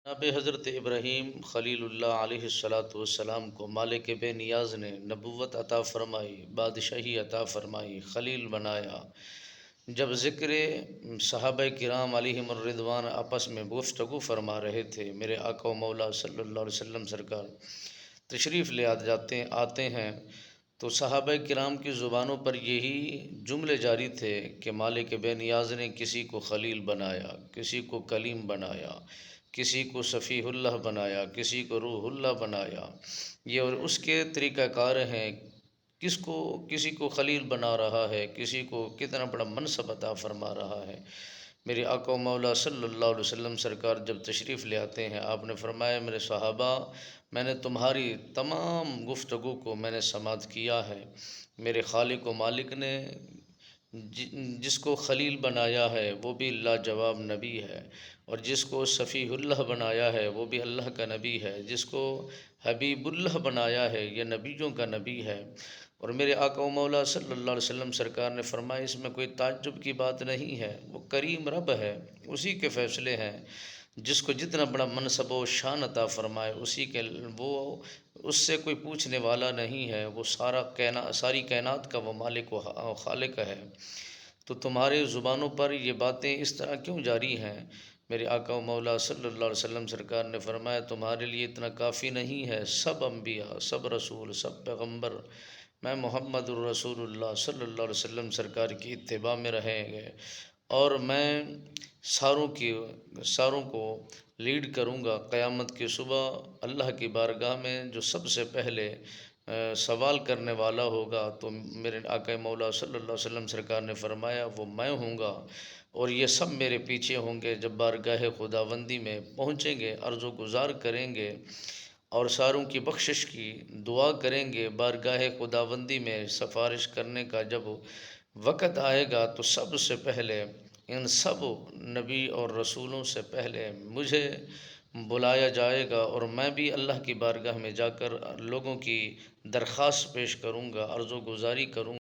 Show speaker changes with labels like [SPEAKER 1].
[SPEAKER 1] جناب حضرت ابراہیم خلیل اللہ علیہ الصلاۃ والسلام کو مالک بے نیاز نے نبوت عطا فرمائی، بادشاہی عطا فرمائی، خلیل بنایا۔ جب ذکر صحابہ کرام علیہم الرضوان آپس میں گفتگو فرما رہے تھے، میرے آقا و مولا صلی اللہ علیہ وسلم سرکار تشریف لے آتے ہیں تو صحابہ کرام کی زبانوں پر یہی جملے جاری تھے کہ مالک بے نیاز نے کسی کو خلیل بنایا، کسی کو کلیم بنایا، کسی کو صفیح اللہ بنایا، کسی کو روح اللہ بنایا۔ یہ اور اس کے طریقہ کار ہیں، کسی کو خلیل بنا رہا ہے، کسی کو کتنا بڑا منصب عطا فرما رہا ہے۔ میرے آقا و مولا صلی اللہ علیہ وسلم سرکار جب تشریف لے آتے ہیں، آپ نے فرمایا میرے صحابہ، میں نے تمہاری تمام گفتگو کو میں نے سماعت کیا ہے۔ میرے خالق و مالک نے جس کو خلیل بنایا ہے وہ بھی لاجواب نبی ہے، اور جس کو صفیح اللہ بنایا ہے وہ بھی اللہ کا نبی ہے، جس کو حبیب اللہ بنایا ہے یہ نبیوں کا نبی ہے۔ اور میرے آقا و مولا صلی اللہ علیہ وسلم سرکار نے فرمایا اس میں کوئی تعجب کی بات نہیں ہے، وہ کریم رب ہے، اسی کے فیصلے ہیں۔ جس کو جتنا بڑا منصب و شان عطا فرمائے وہ اس سے کوئی پوچھنے والا نہیں ہے، وہ ساری کائنات کا وہ مالک و خالق ہے۔ تو تمہارے زبانوں پر یہ باتیں اس طرح کیوں جاری ہیں؟ میرے آقا و مولا صلی اللہ علیہ وسلم سرکار نے فرمایا تمہارے لیے اتنا کافی نہیں ہے، سب انبیاء، سب رسول، سب پیغمبر میں محمد الرسول اللہ صلی اللہ علیہ وسلم سرکار کی اتباع میں رہیں گے، اور میں ساروں کو لیڈ کروں گا۔ قیامت کی صبح اللہ کی بارگاہ میں جو سب سے پہلے سوال کرنے والا ہوگا تو میرے آقا مولا صلی اللہ علیہ وسلم سرکار نے فرمایا وہ میں ہوں گا، اور یہ سب میرے پیچھے ہوں گے۔ جب بارگاہ خداوندی میں پہنچیں گے، عرض و گزار کریں گے اور ساروں کی بخشش کی دعا کریں گے، بارگاہ خداوندی میں سفارش کرنے کا جب وقت آئے گا تو سب سے پہلے ان سب نبی اور رسولوں سے پہلے مجھے بلایا جائے گا، اور میں بھی اللہ کی بارگاہ میں جا کر لوگوں کی درخواست پیش کروں گا، عرض و گزاری کروں گا۔